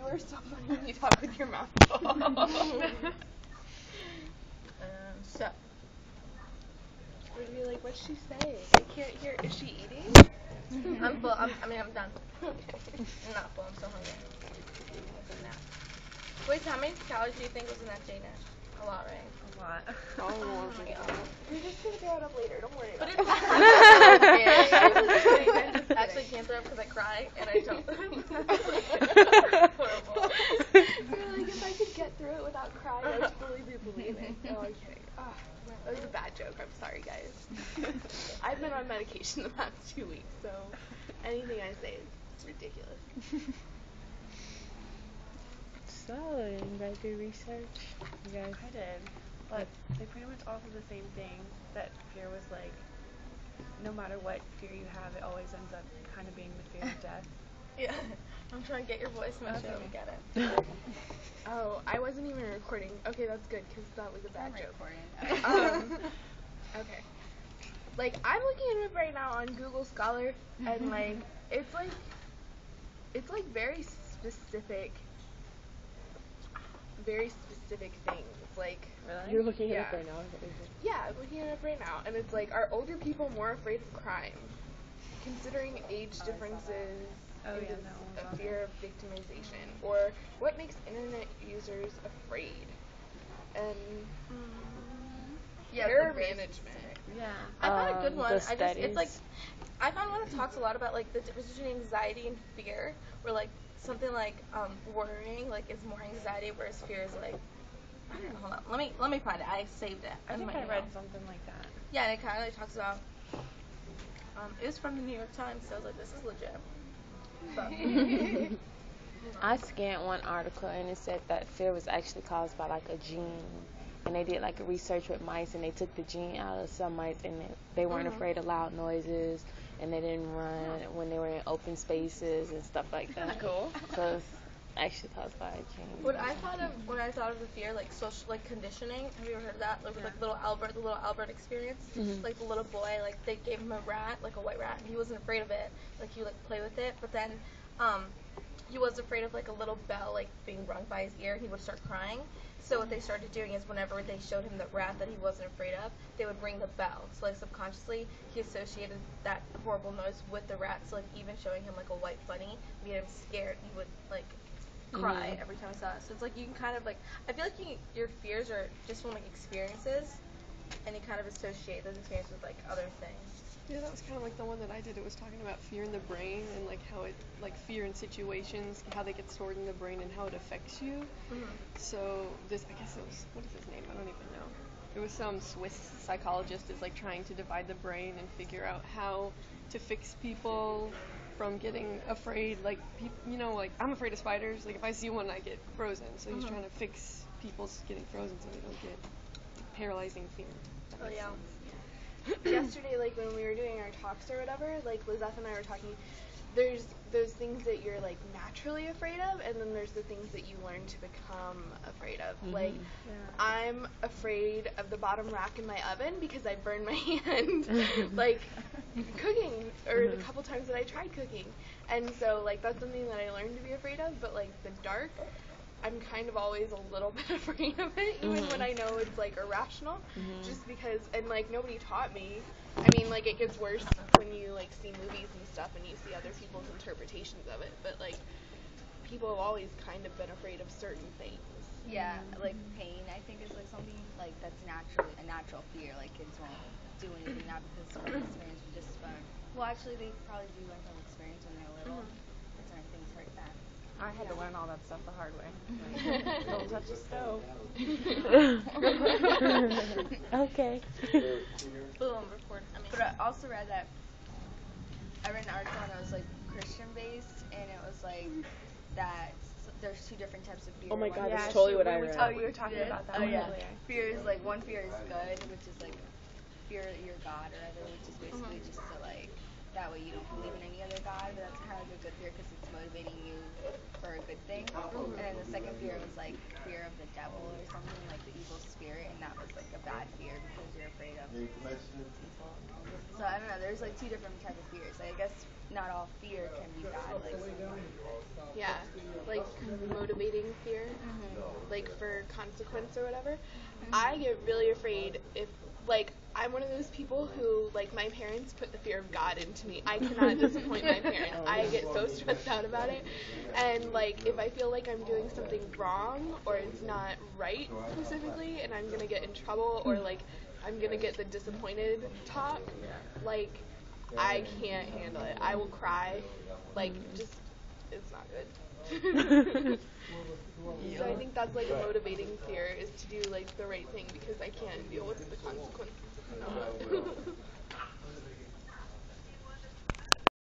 are so funny when you talk with your mouth full. So. We're gonna be like, what'd she say? I can't hear. Is she eating? I'm full. I'm done. Okay. I'm not full. I'm so hungry. Wait, so how many calories do you think was in that J-Nash? A lot, right? A lot. Oh my god. You're just gonna throw it up later. Don't worry about it. I actually can't throw up because I cry and I don't. Horrible. You're like, if I could get through it without crying, I would totally be bulimic. Oh, I'm kidding. Oh, that was a bad joke. I'm sorry, guys. I've been on medication the past 2 weeks, so anything I say is ridiculous. So, you guys do research? You guys? I did. But they pretty much all said the same thing, that fear was like, no matter what fear you have, it always ends up kind of being the fear of death. Yeah. I'm trying to get your voice, make sure we get it. Oh, I wasn't even recording. Okay, that's good, because that was a bad joke. Okay. Like, I'm looking at it right now on Google Scholar, and like, it's like very specific things. Like, Really? You're looking yeah. at it right now. Yeah, I'm looking at it right now, and it's like, are older people more afraid of crime? Considering age differences, Oh, yeah, is that one's a on fear of victimization, or what makes internet users afraid? And Yeah, terror it's very management. specific. Yeah. I found a good one. The It's like, I found one that talks a lot about like the difference between anxiety and fear, where like something like worrying like is more anxiety, whereas fear is like, I don't know, hold on, let me find it. I saved it. I think I read something like that. Yeah, and it kind of like talks about. It was from the New York Times, so I was like, this is legit. But, I scanned one article and it said that fear was actually caused by like a gene, and they did like a research with mice, and they took the gene out of some mice, and they weren't afraid of loud noises, and they didn't run when they were in open spaces and stuff like that. Cool. So it's actually caused by a gene. what I thought of when I thought of the fear, like social, like conditioning. Have you ever heard of that? Like with like little Albert, the little Albert experience. Like the little boy, like they gave him a rat, like a white rat, and he wasn't afraid of it. Like he would like play with it, but then he was afraid of like a little bell like being rung by his ear, and he would start crying. So what they started doing is whenever they showed him the rat that he wasn't afraid of, they would ring the bell. So like subconsciously he associated that horrible noise with the rat. So like even showing him like a white bunny made him scared. He would like cry every time I saw it. So it's like you can kind of like, I feel like your fears are just from like experiences, and you kind of associate those experiences with like other things. Yeah, that was kind of like the one that I did. It was talking about fear in the brain and like how it, like fear in situations, how they get stored in the brain and how it affects you. So this, I guess it was, what is his name? I don't even know. It was some Swiss psychologist is like trying to divide the brain and figure out how to fix people from getting afraid. Like, you know, like I'm afraid of spiders. Like if I see one, I get frozen. So he's trying to fix people's getting frozen so they don't get paralyzing fear. Oh yeah. Yesterday, like when we were doing our talks or whatever, like Lizeth and I were talking, there's those things that you're like naturally afraid of, and then there's the things that you learn to become afraid of. Like I'm afraid of the bottom rack in my oven because I burned my hand like cooking, or the couple times that I tried cooking. And so like that's something that I learned to be afraid of. But like the dark, I'm kind of always a little bit afraid of it, even when I know it's like irrational, just because, and like nobody taught me. I mean, like it gets worse when you like see movies and stuff and you see other people's interpretations of it, but like people have always kind of been afraid of certain things. Yeah, like pain, I think is like something like that's naturally a natural fear. Like kids won't do anything not because of experience, but just from, well, actually they probably do learn from experience when they're little. But certain things hurt them. I had to learn all that stuff the hard way. Don't touch the stove. Okay. Boom, record. But I also read that, I read an article and it was like Christian based, and it was like that there's two different types of fear. Oh my God, Yeah, that's totally shoot, what I we read. we were talking about that Oh yeah. earlier. Fear is like, one fear is good, which is like fear that you're God or other, which is basically just to like, that way you don't believe in any other God, but that's kind of like a good fear because it's motivating you for a good thing. And then the second fear was like fear of the devil or something, like the evil spirit, and that was like a bad fear because you're afraid of people. So I don't know, there's like two different types of fears. I guess not all fear can be bad. Like Yeah, like motivating fear, like for consequence or whatever. I get really afraid if, like, I'm one of those people who, like, my parents put the fear of God into me. I cannot disappoint my parents. I get so stressed out about it. And, like, if I feel like I'm doing something wrong or it's not right specifically and I'm going to get in trouble or, like, I'm going to get the disappointed talk, like, I can't handle it. I will cry. Like, just, it's not good. So I think that's, like, a motivating fear is to do, like, the right thing because I can't deal with the consequences of not.